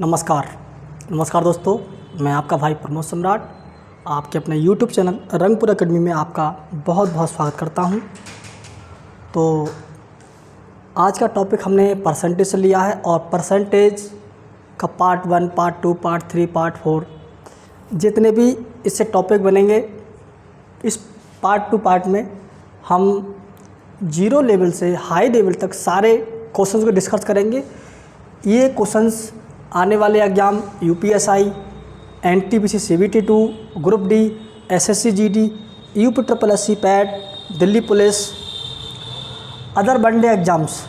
नमस्कार नमस्कार दोस्तों, मैं आपका भाई प्रमोद सम्राट आपके अपने YouTube चैनल रंगपुर एकेडमी में आपका बहुत बहुत स्वागत करता हूं। तो आज का टॉपिक हमने परसेंटेज से लिया है और परसेंटेज का पार्ट 1, पार्ट 2, पार्ट 3, पार्ट 4 जितने भी इससे टॉपिक बनेंगे, इस पार्ट 2 पार्ट में हम जीरो लेवल से हाई लेवल तक सारे क्वेश्चंस को डिस्कस करेंगे। ये क्वेश्चंस आने वाले exam UPSI, NTPC CBT2, group D, SSC GD, UPSC PAT, Delhi police, other one day exams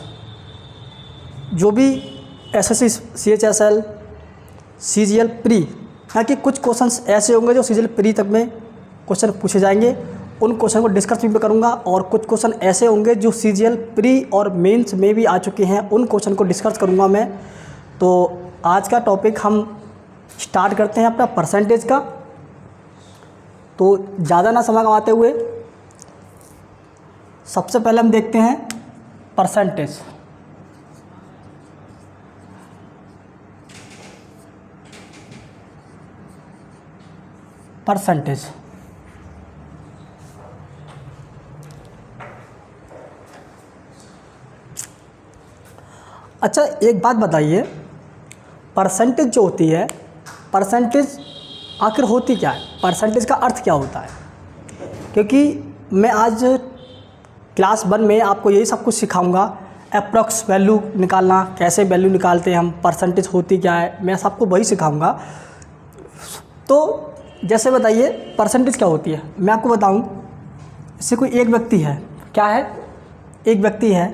जो भी एसएससी CHSL, CGL प्री, ताकि कुछ क्वेश्चंस ऐसे होंगे जो CGL प्री तक में क्वेश्चन पूछे जाएंगे, उन क्वेश्चन को डिस्कस भी करूंगा। और कुछ क्वेश्चन ऐसे होंगे जो CGL प्री और मेंस में भी आ चुके हैं, उन क्वेश्चन को डिस्कस करूंगा मैं। तो आज का टॉपिक हम स्टार्ट करते हैं अपना परसेंटेज का। तो ज़्यादा ना समय गंवाते हुए सबसे पहले हम देखते हैं परसेंटेज। परसेंटेज अच्छा, एक बात बताइए, परसेंटेज जो होती है, परसेंटेज आखिर होती क्या है? परसेंटेज का अर्थ क्या होता है? क्योंकि मैं आज क्लास 1 में आपको यही सब कुछ सिखाऊंगा, अप्रॉक्स वैल्यू निकालना, कैसे वैल्यू निकालते हैं हम, परसेंटेज होती क्या है, मैं सबको वही सिखाऊंगा। तो जैसे बताइए परसेंटेज क्या होती है, मैं आपको बताऊं। जैसे कोई एक व्यक्ति है, क्या है? एक व्यक्ति है,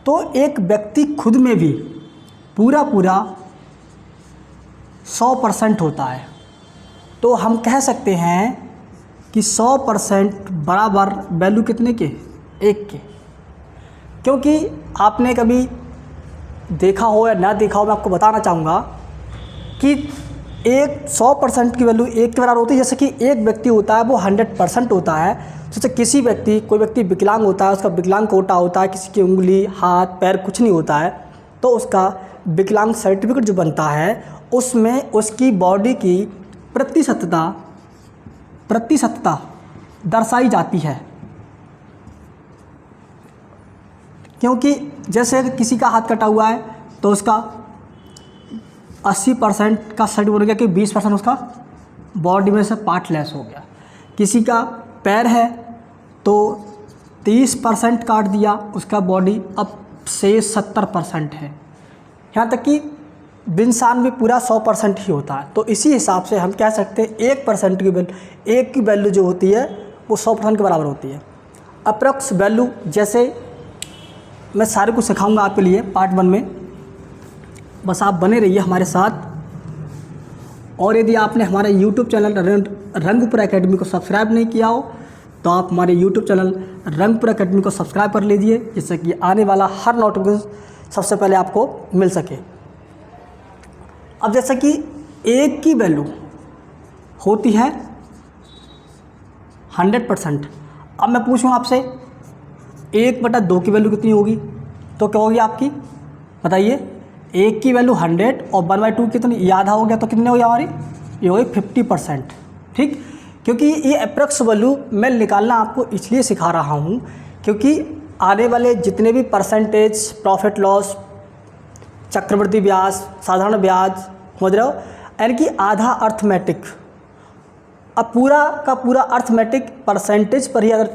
तो एक व्यक्ति खुद में भी पूरा 100% होता है, तो हम कह सकते हैं कि 100% बराबर वैल्यू कितने के? एक के। क्योंकि आपने कभी देखा हो या ना देखा हो, मैं आपको बताना चाहूँगा कि एक 100% की वैल्यू एक के बराबर होती है। जैसे कि एक व्यक्ति होता है वो 100% होता है। जैसे किसी व्यक्ति, कोई व्यक्ति विकलांग होता है, उसका विकलांग कोटा होता है, किसी की उंगली, हाथ, पैर कुछ नहीं होता है, तो उसका विकलांग सर्टिफिकेट जो बनता है उसमें उसकी बॉडी की प्रतिशतता दर्शाई जाती है। क्योंकि जैसे किसी का हाथ कटा हुआ है तो उसका 80% का सर्टिफिकेट हो गया कि 20% उसका बॉडी में से पार्ट लेस हो गया। किसी का पैर है तो 30% काट दिया, उसका बॉडी अब से 70% है। यहाँ तक कि इंसान भी पूरा 100% ही होता है। तो इसी हिसाब से हम कह सकते हैं 1% की वैल्यू, एक की वैल्यू जो होती है वो 100% के बराबर होती है। अप्रॉक्स वैल्यू जैसे मैं सारे कुछ सिखाऊंगा आपके लिए पार्ट 1 में, बस आप बने रहिए हमारे साथ। और यदि आपने हमारे YouTube चैनल रंगपुर एकेडमी को सब्सक्राइब नहीं किया हो तो आप हमारे YouTube चैनल रंगपुर एकेडमी को सब्सक्राइब कर लीजिए, जिससे कि आने वाला हर नोटिफिकेशन सबसे पहले आपको मिल सके। अब जैसा कि एक की वैल्यू होती है 100%। अब मैं पूछूं आपसे 1/2 की वैल्यू कितनी होगी? तो क्या होगी आपकी? बताइए। एक की वैल्यू 100 और 1/2 कितनी? ये आधा हो गया, तो कितने हो गया हमारी? ये हो गई 50%। ठीक, क्योंकि ये अप्रॉक्स वैल्यू मैं निकालना आपको इसलिए सिखा रहा हूँ क्योंकि आने वाले जितने भी परसेंटेज, प्रॉफिट लॉस, चक्रवृद्धि ब्याज, साधारण ब्याज, समझ रहे हो, यानी कि आधा अर्थमेटिक, अब पूरा का पूरा अर्थमेटिक परसेंटेज पर ही अगर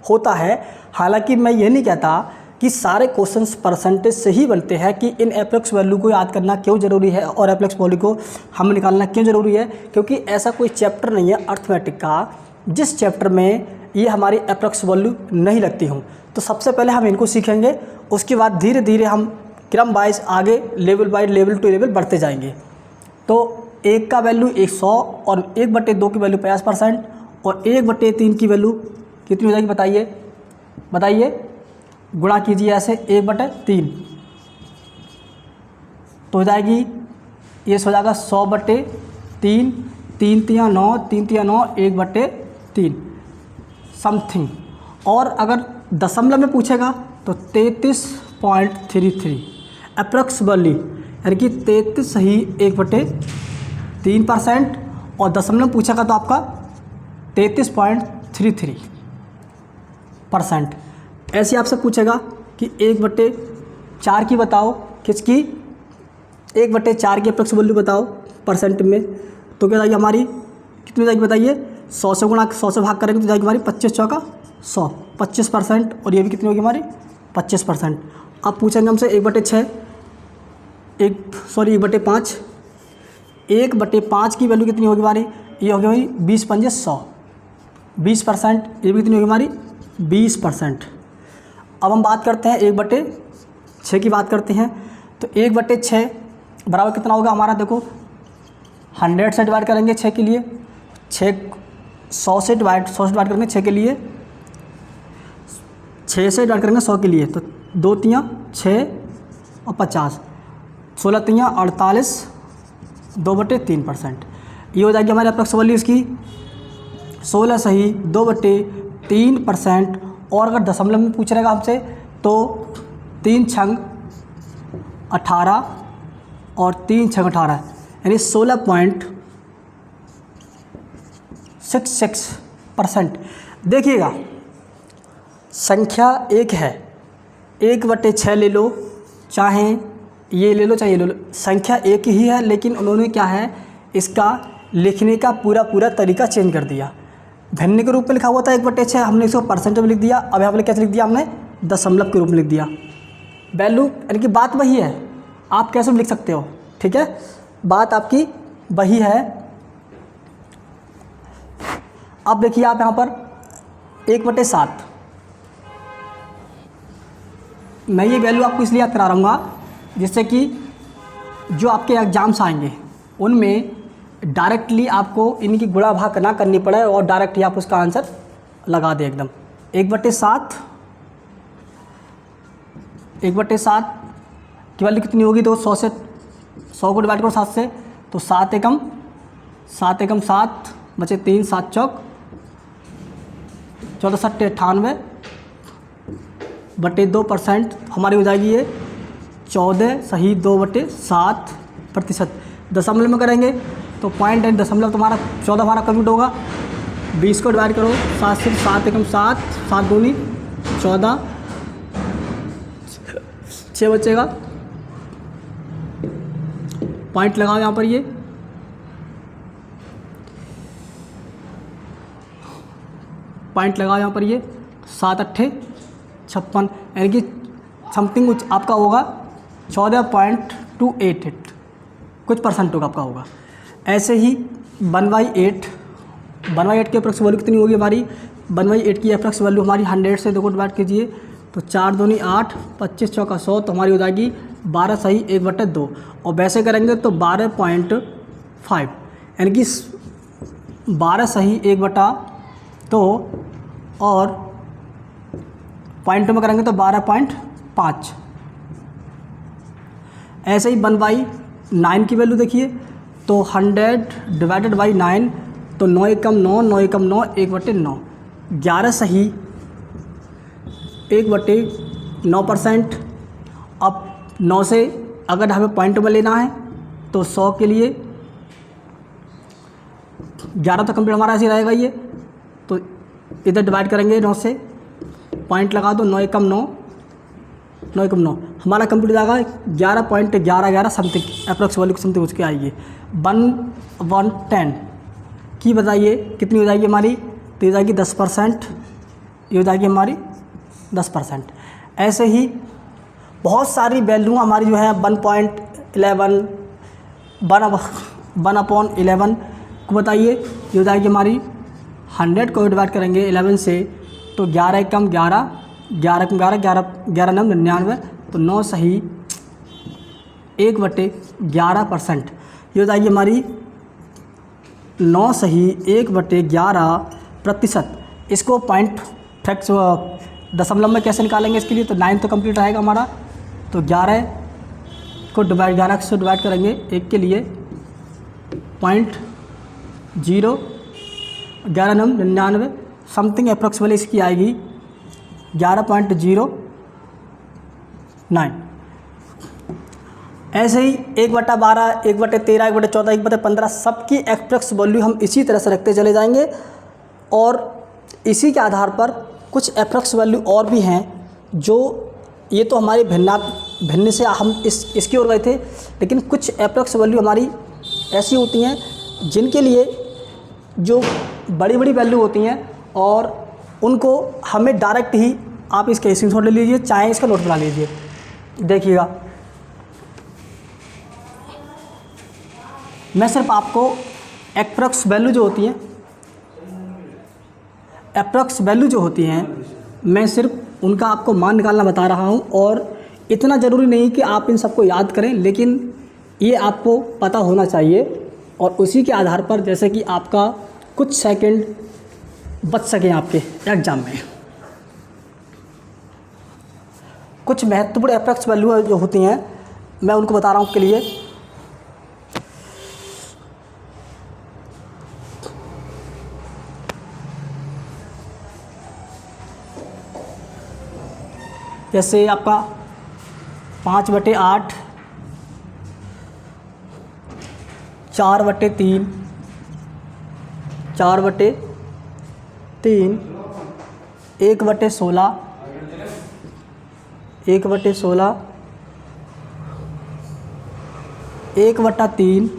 होता है। हालांकि मैं ये नहीं कहता कि सारे क्वेश्चंस परसेंटेज से ही बनते हैं, कि इन अप्रॉक्स वैल्यू को याद करना क्यों ज़रूरी है और अप्रॉक्स वैल्यू को हम निकालना क्यों ज़रूरी है, क्योंकि ऐसा कोई चैप्टर नहीं है अर्थमेटिक का जिस चैप्टर में ये हमारी अप्रॉक्स वैल्यू नहीं लगती हूँ। तो सबसे पहले हम इनको सीखेंगे, उसके बाद धीरे धीरे हम क्रम वाइज आगे level by level to level बढ़ते जाएंगे। तो एक का वैल्यू 100 और 1/2 की वैल्यू 50% और 1/3 की वैल्यू कितनी हो जाएगी? बताइए, गुणा कीजिए ऐसे 1/3 तो हो जाएगी, ये हो जाएगा 100/3, 3 तिया 9, 3 तिया 9, 1/3 समथिंग। और अगर दशमलव में पूछेगा तो 33.33 अप्रॉक्स वैल्यू, यानी कि 33 सही 1/3%। और दशमलव पूछा था तो आपका 33.33%। ऐसे आपसे पूछेगा कि 1/4 की बताओ, किसकी 1/4 की अप्रोक्स वैल्यू बताओ परसेंट में। तो क्या जाएगी हमारी, कितनी जाएगी बताइए, 100 से गुणा 100 से भाग करेंगे तो जाएगी हमारी 25 चौका 100, 25%। और ये भी कितनी होगी हमारी 25%। अब पूछेंगे हमसे 1/6 1/5 1/5 की वैल्यू कितनी होगी हमारी, ये होगी हमारी 20 पंजे 100, 20%। ये भी कितनी होगी हमारी 20%। अब हम बात करते हैं 1/6 की बात करते हैं। तो 1/6 बराबर कितना होगा हमारा, देखो 100 से डिवाइड करेंगे 6 के लिए, 100 से डिवाइड करेंगे 6 के लिए, 6 से डिवाइड करेंगे 100 के लिए। तो 2 तियाँ 6 और 50, 16 तियाँ 48, 2/3%। ये हो जाएगी हमारी अप्रोक्स वैल्यू इसकी 16 सही 2/3%। और अगर दशमलव में पूछ रहेगा हमसे तो 3 छंग 18 और 3 छंग 18 यानी 16.66%। देखिएगा संख्या एक है, 1/6 ले लो, चाहे ये ले लो चाहे ये ले लो, संख्या एक ही है, लेकिन उन्होंने क्या है इसका लिखने का पूरा तरीका चेंज कर दिया। भिन्न के रूप में लिखा हुआ था 1/6, हमने इसको परसेंट में लिख दिया। अब यहाँ पर कैसे लिख दिया हमने, दशमलव के रूप में लिख दिया। वैल्यू यानी कि बात वही है, आप कैसे भी लिख सकते हो, ठीक है, बात आपकी वही है। अब देखिए आप यहाँ पर 1/7, मैं ये वैल्यू आपको इसलिए याद करा रहूँगा जिससे कि जो आपके एग्ज़ाम्स आएंगे उनमें डायरेक्टली आपको इनकी गुणा भाग ना करनी पड़े और डायरेक्टली आप उसका आंसर लगा दें एकदम। 1/7 की वैल्यू कितनी होगी, तो 100 को डिवाइड करो 7 से, तो 7 एकम 7 बचे 3, 7 चौक 14 सट्टे 98/2%। हमारी हो जाएगी ये 14 सही 2/7%। दशमलव में करेंगे तो पॉइंट एंड दशमलव तुम्हारा 14 हमारा कंप्लीट होगा। 20 को डिवाइड करो 7 से, 7 एकम 7, 7 दूनी 14, 6 बचेगा। पॉइंट लगाओ यहाँ पर, ये पॉइंट लगाओ यहाँ पर, ये 7 अट्ठे 56 यानी कि समथिंग कुछ आपका होगा 14.288 कुछ परसेंट होगा आपका होगा। ऐसे ही 1/8 की अप्रोक्स वैल्यू कितनी होगी हमारी, 1/8 की अप्रोक्स वैल्यू हमारी 100 से 2 को डिवाइड कीजिए तो 4 दूनी 8, 25 चौका 100, तो हमारी हो जाएगी 12 सही 1/2। और वैसे करेंगे तो 12.5 यानी कि 12 सही 1/2 और पॉइंट में करेंगे तो 12.5। ऐसे ही 1/9 की वैल्यू देखिए तो 100 डिवाइडेड बाई 9, तो 9 एकम 9, 9 एकम 9, 1/9, 11 सही 1/9%। अब 9 से अगर हमें पॉइंट में लेना है तो 100 के लिए 11 तो कंप्लीट हमारा ऐसे रहेगा ये, तो इधर डिवाइड करेंगे 9 से, पॉइंट लगा दो 9 एकम 9, 9 एकम 9 हमारा कंप्लीट हो जाएगा 11.1111 समथिंग अप्रोक्स वैल्यू समथिंग उसकी आएगी। 1/10 की बताइए कितनी हो जाएगी हमारी, तो ये जाएगी 10%, ये हो जाएगी हमारी 10%। ऐसे ही बहुत सारी वैल्यू हमारी जो है 1.11 1/11 को बताइए, ये हो जाएगी हमारी 100 को डिवाइड करेंगे 11 से तो 11 एकम 11, 11 एकम 11, 11 9 99, तो 9 सही 1/11%। ये हो जाएगी हमारी 9 सही 1/11%। इसको पॉइंट फैक्ट्स दशमलव में कैसे निकालेंगे इसके लिए, तो 9 तो कंप्लीट रहेगा हमारा, तो 11 को डिवाइड 11 से डिवाइड करेंगे 1 के लिए 0.0, 11 9 99 समथिंग अप्रोक्सीमेटली इसकी आएगी 11.09। ऐसे ही 1/12, 1/13, 1/14, 1/15 सबकी एप्रोक्स वैल्यू हम इसी तरह से रखते चले जाएंगे। और इसी के आधार पर कुछ एप्रोक्स वैल्यू और भी हैं जो, ये तो हमारी भिन्न से हम इसकी ओर गए थे, लेकिन कुछ एप्रोक्स वैल्यू हमारी ऐसी होती हैं जिनके लिए जो बड़ी बड़ी वैल्यू होती हैं और उनको हमें डायरेक्ट ही, आप इसका स्क्रीनशॉट ले लीजिए, चाहे इसका नोट बना लीजिए। देखिएगा, मैं सिर्फ आपको एप्रोक्स वैल्यू जो होती हैं, मैं सिर्फ उनका आपको मान निकालना बता रहा हूं। और इतना ज़रूरी नहीं कि आप इन सबको याद करें, लेकिन ये आपको पता होना चाहिए। और उसी के आधार पर जैसे कि आपका कुछ सेकंड बच सकें आपके एग्ज़ाम में, कुछ महत्वपूर्ण एप्रोक्स वैल्यू जो होती हैं मैं उनको बता रहा हूँ आपके लिए। जैसे आपका 5/8, 4/3, 4/3, 1/16, 1/16, 1/3,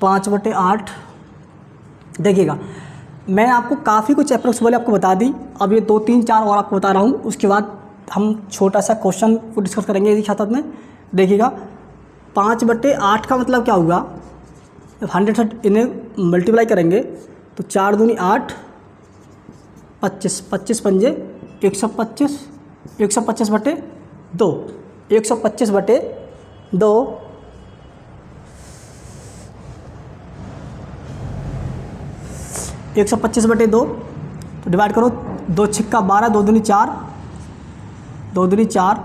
5/8। देखिएगा, मैं आपको काफ़ी कुछ अप्रोक्स वैल्यू आपको बता दी। अब ये 2, 3, 4 और आपको बता रहा हूँ, उसके बाद हम छोटा सा क्वेश्चन को डिस्कस करेंगे इसी साथ में। देखिएगा, 5/8 का मतलब क्या होगा, जब 100 से इन्हें मल्टीप्लाई करेंगे तो 4 दूनी 8, 25, 25 पंजे 125, 125/2, 125/2, 125/2 तो डिवाइड करो, 2 छिक्का 12, 2 दूनी 4, 2 दूनी 4,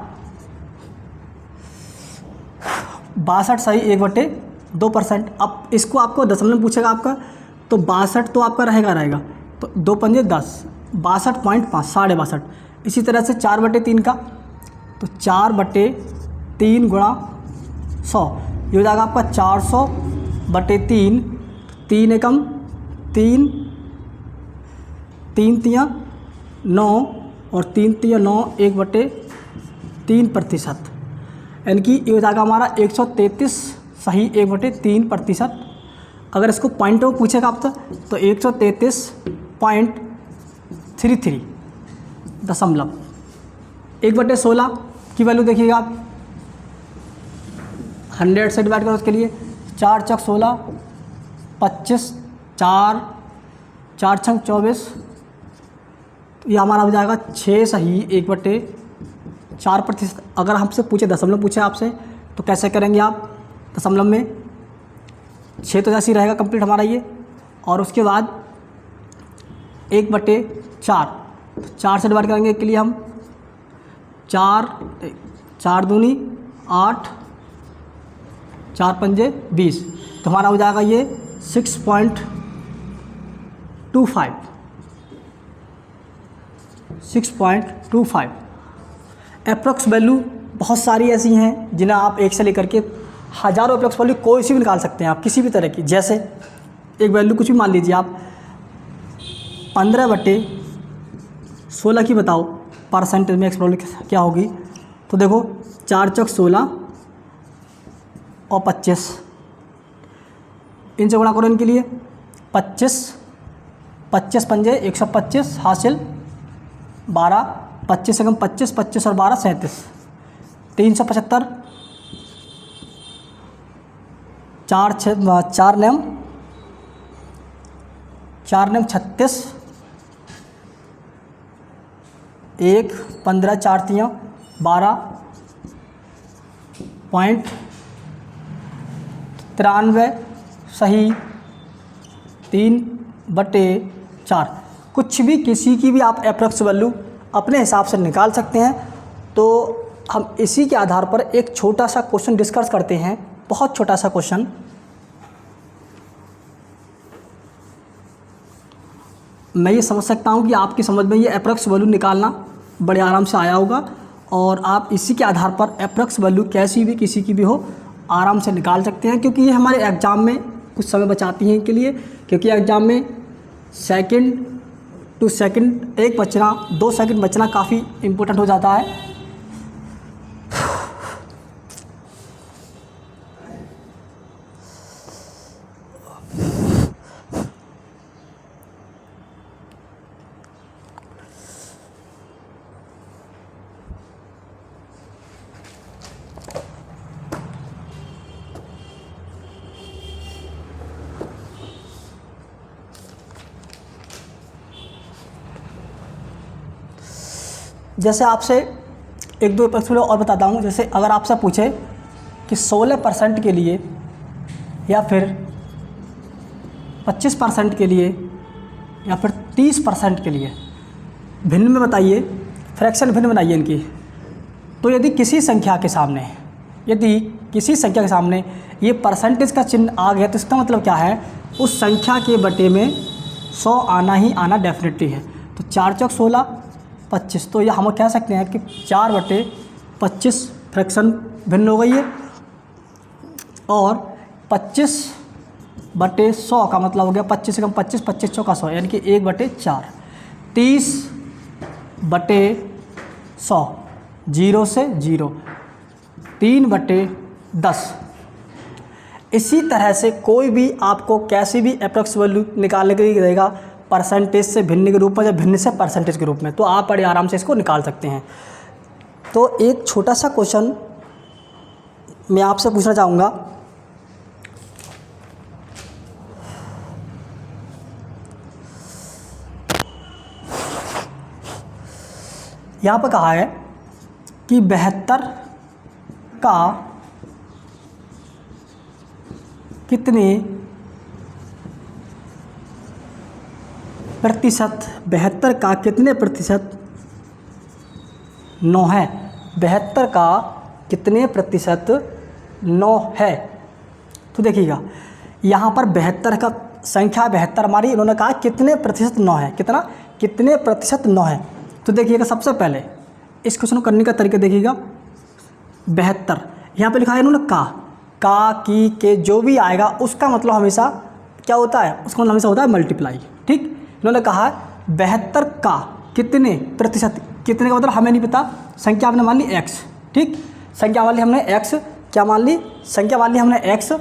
62 सही 1/2%। अब इसको आपको दशमलव में पूछेगा आपका, तो 62 तो आपका रहेगा, तो 2 पंजे 10, 62.5, 62.5। इसी तरह से 4/3 का, तो 4/3 गुणा 100, ये हो जाएगा आपका 400/3, 3 एकम 3, 3 तियाँ 9 और 3 तियाँ 9, 1/3%, यानी कि ये हो जाएगा हमारा 133 सही 1/3%। अगर इसको पॉइंटों में पूछेगा आपसे तो 133.33 दशमलव। 1/16 की वैल्यू देखिएगा आप, 100 से डिवाइड करो उसके लिए, 4 चौक 16, 25, 4 छंग 24, तो ये हमारा हो जाएगा 6 सही 1/4%। अगर हमसे पूछे दशमलव पूछे आपसे तो कैसे करेंगे आप, दशमलव में 6 तो जैसे ही रहेगा कंप्लीट हमारा ये, और उसके बाद 1/4, 4 से डिवाइड करेंगे के लिए हम, 4 दूनी 8, 4 पंजे 20, तो हमारा हो जाएगा ये 6.25। एप्रोक्स वैल्यू बहुत सारी ऐसी हैं जिन्हें आप एक से लेकर के हज़ारों एप्रोक्स वैल्यू कोई सी भी निकाल सकते हैं आप, किसी भी तरह की। जैसे एक वैल्यू कुछ भी मान लीजिए आप, 15/16 की बताओ परसेंटेज में एक्स वैल्यू क्या होगी, तो देखो 4 चौक 16 और 25, इनसे गुणा करो इनके लिए, 25 पंजे 125 हासिल 12, 25 एकम 25, 25 और 12 37, 375, 4 नेम 36, 1 15 4 तियाँ 12.93 सही 3/4। कुछ भी किसी की भी आप एप्रोक्स वैल्यू अपने हिसाब से निकाल सकते हैं। तो हम इसी के आधार पर एक छोटा सा क्वेश्चन डिस्कस करते हैं, बहुत छोटा सा क्वेश्चन। मैं ये समझ सकता हूँ कि आपकी समझ में ये अप्रॉक्स वैल्यू निकालना बड़े आराम से आया होगा और आप इसी के आधार पर अप्रॉक्स वैल्यू कैसी भी किसी की भी हो आराम से निकाल सकते हैं, क्योंकि ये हमारे एग्ज़ाम में कुछ समय बचाती हैं इनके लिए, क्योंकि एग्ज़ाम में सेकंड टू सेकंड 1 बचना 2 सेकंड बचना काफ़ी इम्पोर्टेंट हो जाता है। जैसे आपसे 1-2 प्रश्न और बताता हूँ। जैसे अगर आपसे पूछे कि 16% के लिए या फिर 25% के लिए या फिर 30% के लिए भिन्न में बताइए, फ्रैक्शन भिन्न बनाइए इनकी। तो यदि किसी संख्या के सामने ये परसेंटेज का चिन्ह आ गया तो इसका मतलब क्या है, उस संख्या के बटे में 100 आना ही आना डेफिनेटली है। तो 4 चौक 16 25, तो ये हम कह सकते हैं कि 4/25 फ्रैक्शन भिन्न हो गई है और 25/100 का मतलब हो गया 25 से कम 25, 25 चौका 100 यानी कि 1/4। 30/100 0 से 0, 3/10। इसी तरह से कोई भी आपको कैसी भी अप्रॉक्स वैल्यू निकालने के लिए देगा परसेंटेज से भिन्न के रूप में या भिन्न से परसेंटेज के रूप में, तो आप बड़े आराम से इसको निकाल सकते हैं। तो एक छोटा सा क्वेश्चन मैं आपसे पूछना चाहूँगा। यहाँ पर कहा है कि 72 का कितने प्रतिशत 72 का कितने प्रतिशत 9 है। 72 का कितने प्रतिशत 9 है। तो देखिएगा यहाँ पर 72 का संख्या 72 हमारी, इन्होंने कहा कितने प्रतिशत 9 है, कितने प्रतिशत 9 है। तो देखिएगा सबसे पहले इस क्वेश्चन को करने का तरीका देखिएगा। 72 यहाँ पे लिखा है इन्होंने का की के जो भी आएगा उसका मतलब हमेशा क्या होता है, उसका मतलब हमेशा होता है मल्टीप्लाई। ठीक, इन्होंने कहा 72 का कितने प्रतिशत, कितने का मतलब हमें नहीं पता, संख्या हमने मान ली x। ठीक, संख्या मान ली हमने x, क्या मान ली, संख्या मान ली हमने x।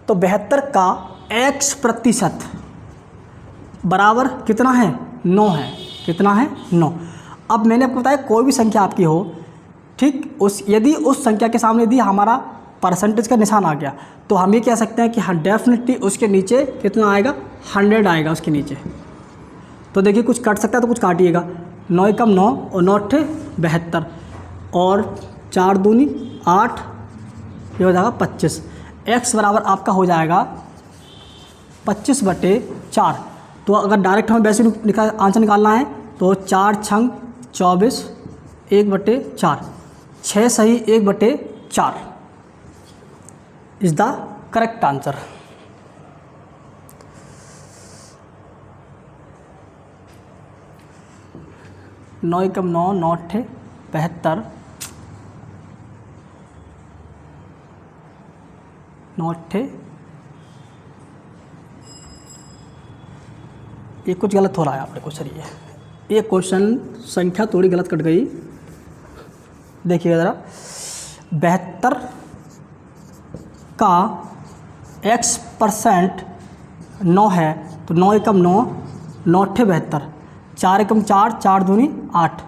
तो 72 का x प्रतिशत बराबर कितना है, 9 है। कितना है, 9। अब मैंने आपको बताया कोई भी संख्या आपकी हो, ठीक, यदि उस संख्या के सामने यदि हमारा परसेंटेज का निशान आ गया तो हम ये कह सकते हैं कि हाँ डेफिनेटली उसके नीचे कितना आएगा, 100 आएगा उसके नीचे। तो देखिए कुछ कट सकता है तो कुछ काटिएगा। 9 एकम 9 और 9 अट्ठे 72 और 4 दूनी 8, ये हो जाएगा 25। x बराबर आपका हो जाएगा 25/4। तो अगर डायरेक्ट हमें वैसे आंसर निकालना है तो 4 छंग 24, 1/4, 6 सही 1/4 इज़ द करेक्ट आंसर। नौ एकम 9, 9 अट्ठे 72, 9 अट्ठे, ये कुछ गलत हो रहा है आपके क्वेश्चन। ये क्वेश्चन संख्या थोड़ी गलत कट गई, देखिए ज़रा। 72 का x% 9 है तो 9 एकम 9, 9 अट्ठे 72, 4 एकम 4, 4 दूनी 8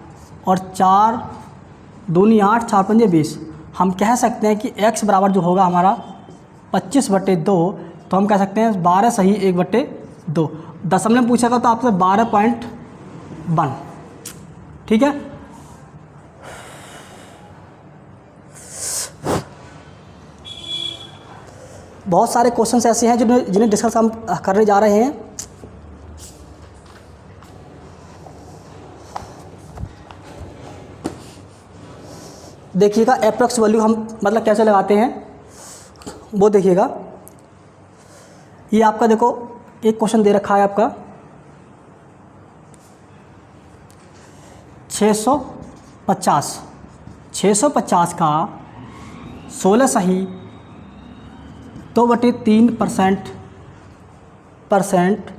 और 4 दूनी 8, 4 पंजे 20। हम कह सकते हैं कि x बराबर जो होगा हमारा 25/2, तो हम कह सकते हैं 12 सही 1/2। दशमलव में पूछेगा तो आपसे 12.1। ठीक है, बहुत सारे क्वेश्चंस ऐसे हैं जिन्हें डिस्कस हम करने जा रहे हैं। देखिएगा एप्रॉक्स वैल्यू हम मतलब कैसे लगाते हैं वो देखिएगा। ये आपका देखो एक क्वेश्चन दे रखा है आपका 650 650 का 16 सही 2/3%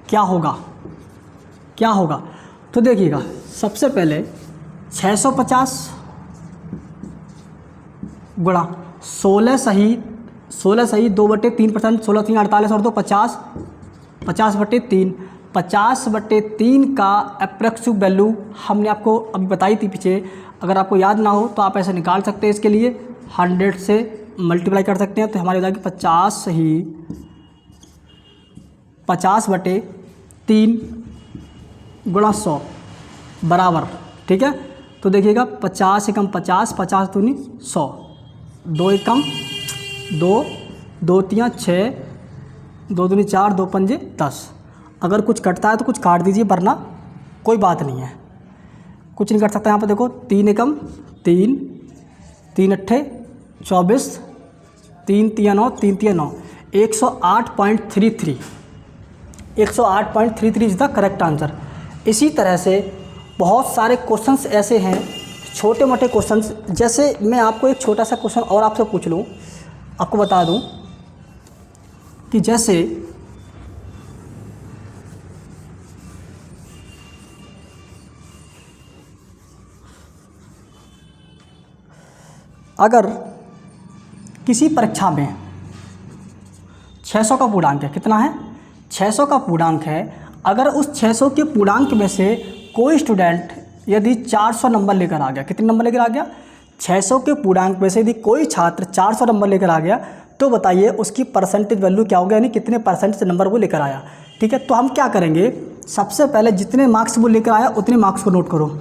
क्या होगा, क्या होगा? तो देखिएगा, सबसे पहले 650 गुणा 16 सही 2/3%, 16 3 48 और 2 50, 50/3, 50/3 का अप्रॉक्सिमेट वैल्यू हमने आपको अभी बताई थी पीछे। अगर आपको याद ना हो तो आप ऐसे निकाल सकते हैं। इसके लिए 100 से मल्टीप्लाई कर सकते हैं तो हमारी हो जाएगी 50/3 गुणा 100 बराबर, ठीक है। तो देखिएगा 50 एकम 50, 50 दूनी 100, 2 एकम 2, 2 तियाँ 6, 2 दूनी 4, 2 पंजे 10। अगर कुछ कटता है तो कुछ काट दीजिए, वरना कोई बात नहीं है, कुछ नहीं कट सकता। यहाँ पर देखो 3 एकम 3, 3 अट्ठे 24, 3 तिया 9, 3 तिया 9, 108.33 108.33 इज़ द करेक्ट आंसर। इसी तरह से बहुत सारे क्वेश्चंस ऐसे हैं, छोटे मोटे क्वेश्चंस। जैसे मैं आपको एक छोटा सा क्वेश्चन और आपसे पूछ लूँ, आपको बता दूं कि जैसे अगर किसी परीक्षा में 600 का पूर्णांक है, कितना है? 600 का पूर्णांक है। अगर उस 600 के पूर्णांक में से कोई स्टूडेंट यदि 400 नंबर लेकर आ गया, कितने नंबर लेकर आ गया? 600 के पूर्णांक में से यदि कोई छात्र 400 नंबर लेकर आ गया, तो बताइए उसकी परसेंटेज वैल्यू क्या होगा, यानी कितने परसेंट नंबर वो लेकर आया। ठीक है, तो हम क्या करेंगे, सबसे पहले जितने मार्क्स वो लेकर आया उतने मार्क्स को नोट करो।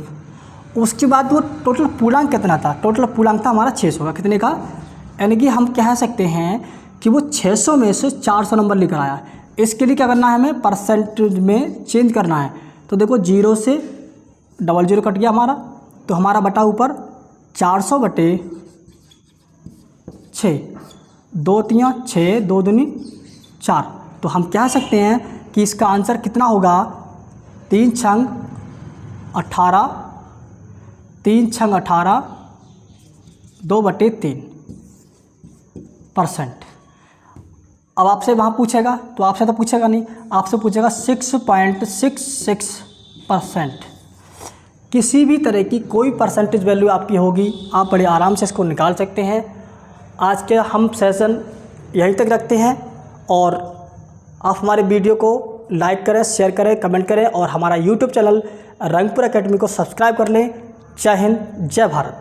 उसके बाद वो टोटल पूर्णांक कितना था? टोटल पूर्णांक था हमारा 600 का। कितने का? यानी कि हम कह सकते हैं कि वो 600 में से 400 नंबर लेकर आया। इसके लिए क्या करना है, हमें परसेंटेज में चेंज करना है। तो देखो 0 से 00 कट गया हमारा, तो हमारा बटा ऊपर 400/6, 2 तियाँ 6, 2 दूनी 4। तो हम कह सकते हैं कि इसका आंसर कितना होगा, 3 छंग 18, 3 छंग 18, 2/3%। अब आपसे वहाँ पूछेगा, तो आपसे तो पूछेगा नहीं, आपसे पूछेगा 6.66%। किसी भी तरह की कोई परसेंटेज वैल्यू आपकी होगी, आप बड़े आराम से इसको निकाल सकते हैं। आज के हम सेशन यहीं तक रखते हैं, और आप हमारे वीडियो को लाइक करें, शेयर करें, कमेंट करें, और हमारा यूट्यूब चैनल रंगपुर एकेडमी को सब्सक्राइब कर लें। जय हिंद, जय भारत।